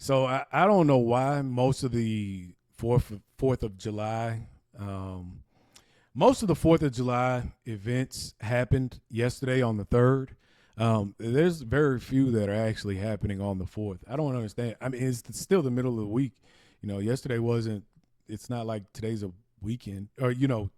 So I don't know why most of the Fourth of July, most of the Fourth of July events happened yesterday on the third. There's very few that are actually happening on the fourth. I don't understand. I mean, it's still the middle of the week. Yesterday wasn't. It's not like today's a weekend, or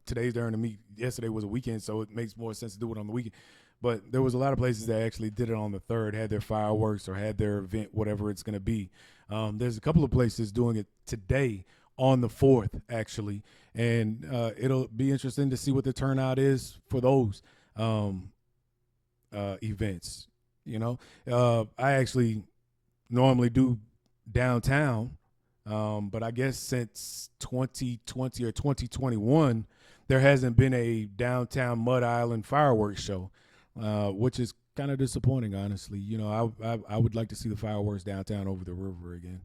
today's during the week. Yesterday was a weekend, so it makes more sense to do it on the weekend. But there was a lot of places that actually did it on the third, had their fireworks or had their event, whatever it's going to be. There's a couple of places doing it today on the fourth, actually, and it'll be interesting to see what the turnout is for those events. I actually normally do downtown, but I guess since 2020 or 2021, there hasn't been a downtown Mud Island fireworks show. Which is kind of disappointing, honestly. I would like to see the fireworks downtown over the river again.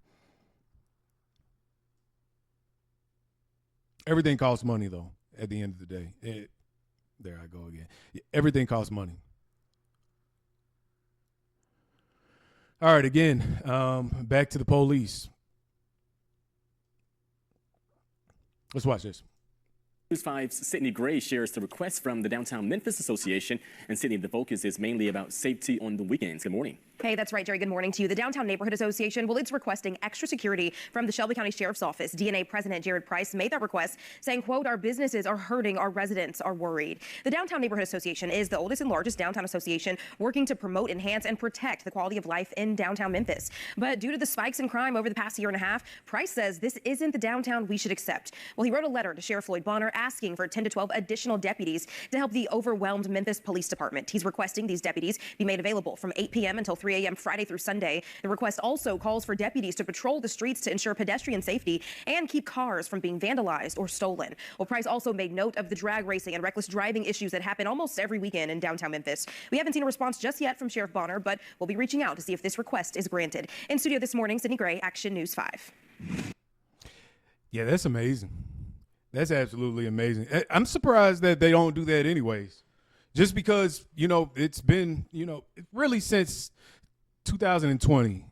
Everything costs money, though, at the end of the day. There I go again. Everything costs money. All right, again, back to the police. Let's watch this. News 5's Sydney Gray shares the request from the Downtown Memphis Association. And Sydney, the focus is mainly about safety on the weekends. Good morning. Hey, that's right, Jerry. Good morning to you. The Downtown Neighborhood Association, well, it's requesting extra security from the Shelby County Sheriff's Office. DNA President Jared Price made that request, saying, quote, "Our businesses are hurting. Our residents are worried." The Downtown Neighborhood Association is the oldest and largest downtown association working to promote, enhance, and protect the quality of life in downtown Memphis. But due to the spikes in crime over the past year and a half, Price says this isn't the downtown we should accept. Well, he wrote a letter to Sheriff Lloyd Bonner asking for 10 to 12 additional deputies to help the overwhelmed Memphis Police Department. He's requesting these deputies be made available from 8 p.m. until 3 a.m. Friday through Sunday. The request also calls for deputies to patrol the streets to ensure pedestrian safety and keep cars from being vandalized or stolen. Well, Price also made note of the drag racing and reckless driving issues that happen almost every weekend in downtown Memphis. We haven't seen a response just yet from Sheriff Bonner, but we'll be reaching out to see if this request is granted. In studio this morning, Sydney Gray, Action News 5. Yeah, that's amazing. That's absolutely amazing. I'm surprised that they don't do that anyways. Just because, it's been, really since 2020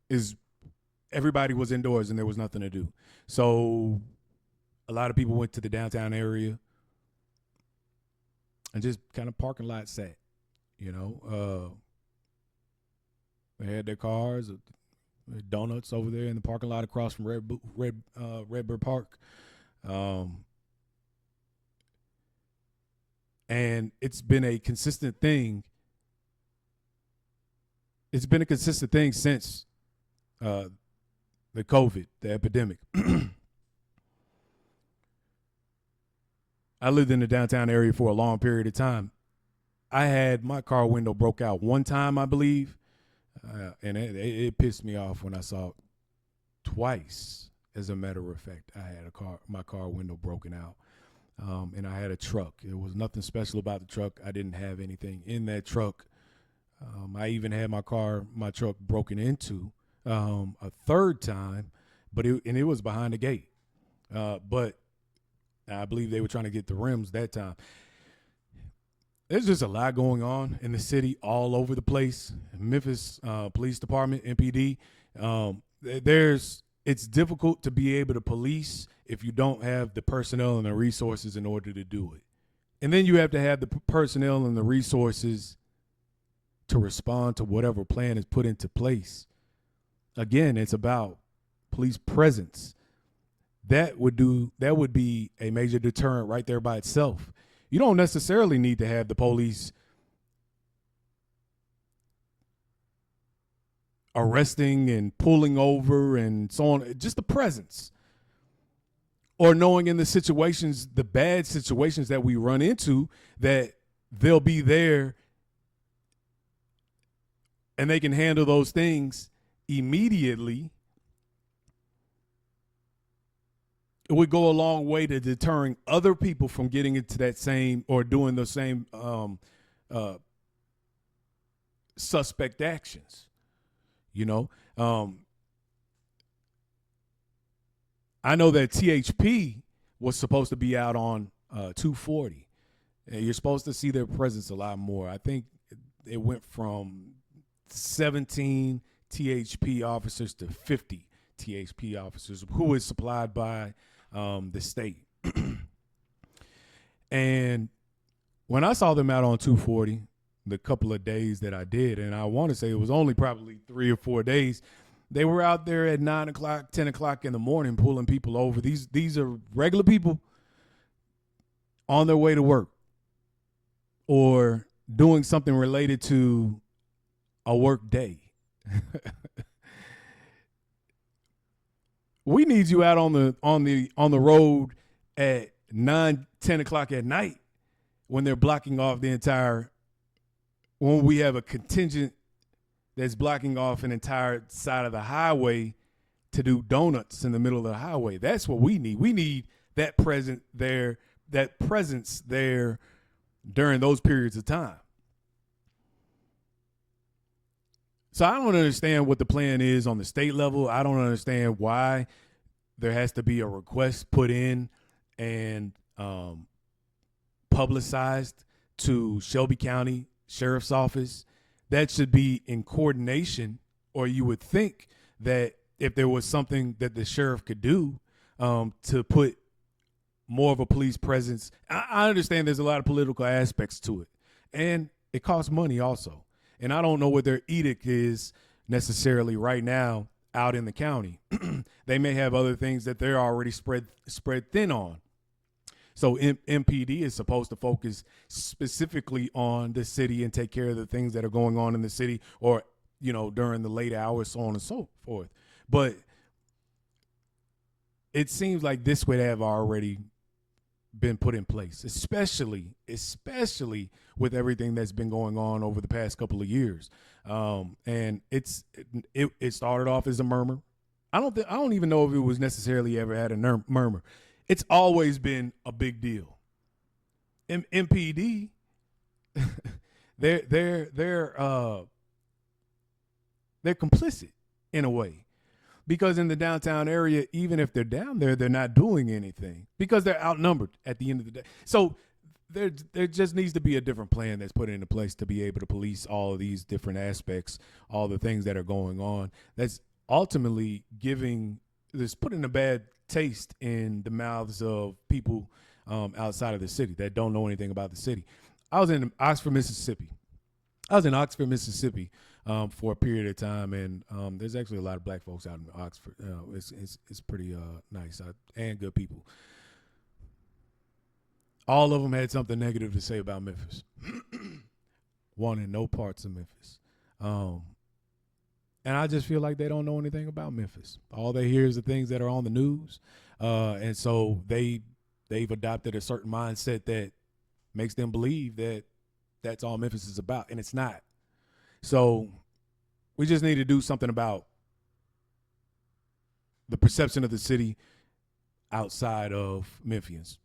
is everybody was indoors and there was nothing to do. So a lot of people went to the downtown area and just kind of parking lot sat, they had their cars, donuts over there in the parking lot across from Redbird Park. And it's been a consistent thing. It's been a consistent thing since the COVID, the epidemic. I lived in the downtown area for a long period of time. I had my car window broke out one time, I believe, and it pissed me off when I saw it twice. As a matter of fact, I had my car window broken out, and I had a truck. There was nothing special about the truck. I didn't have anything in that truck. I even had my truck broken into a third time, but it was behind the gate. But I believe they were trying to get the rims that time. There's just a lot going on in the city, all over the place. Memphis Police Department, MPD. It's difficult to be able to police if you don't have the personnel and the resources in order to do it. And then you have to have the personnel and the resources to respond to whatever plan is put into place. Again, it's about police presence. That would be a major deterrent right there by itself. You don't necessarily need to have the police arresting and pulling over and so on, just the presence. Or knowing in the bad situations that we run into, that they'll be there and they can handle those things immediately. It would go a long way to deterring other people from getting into that same or doing the same suspect actions. I know that THP was supposed to be out on 240. And you're supposed to see their presence a lot more. I think it went from 17 THP officers to 50 THP officers, who is supplied by the state. And when I saw them out on 240, the couple of days that I did, and I want to say it was only probably 3 or 4 days, they were out there at 9 o'clock, 10 o'clock in the morning pulling people over. These are regular people on their way to work or doing something related to a work day. We need you out on the road at 9, 10 o'clock at night when they're blocking off when we have a contingent that's blocking off an entire side of the highway to do donuts in the middle of the highway. That's what we need. We need that presence there during those periods of time. So I don't understand what the plan is on the state level. I don't understand why there has to be a request put in and publicized to Shelby County Sheriff's Office. That should be in coordination, or you would think that if there was something that the sheriff could do to put more of a police presence. I understand there's a lot of political aspects to it, and it costs money also. And I don't know what their edict is necessarily right now out in the county. They may have other things that they're already spread thin on. So MPD is supposed to focus specifically on the city and take care of the things that are going on in the city, or, during the late hours, so on and so forth. But it seems like this would have already been put in place, especially with everything that's been going on over the past couple of years. And it started off as a murmur. I don't even know if it was necessarily ever had a murmur. It's always been a big deal. MPD, they're complicit in a way, because in the downtown area, even if they're down there, they're not doing anything because they're outnumbered at the end of the day. So there just needs to be a different plan that's put into place to be able to police all of these different aspects, all the things that are going on. That's ultimately putting a bad taste in the mouths of people outside of the city that don't know anything about the city. I was in Oxford, Mississippi. For a period of time, and there's actually a lot of black folks out in Oxford. It's pretty nice and good people. All of them had something negative to say about Memphis. Wanted no parts of Memphis. And I just feel like they don't know anything about Memphis. All they hear is the things that are on the news. And so they've adopted a certain mindset that makes them believe that that's all Memphis is about, and it's not. So we just need to do something about the perception of the city outside of Memphians.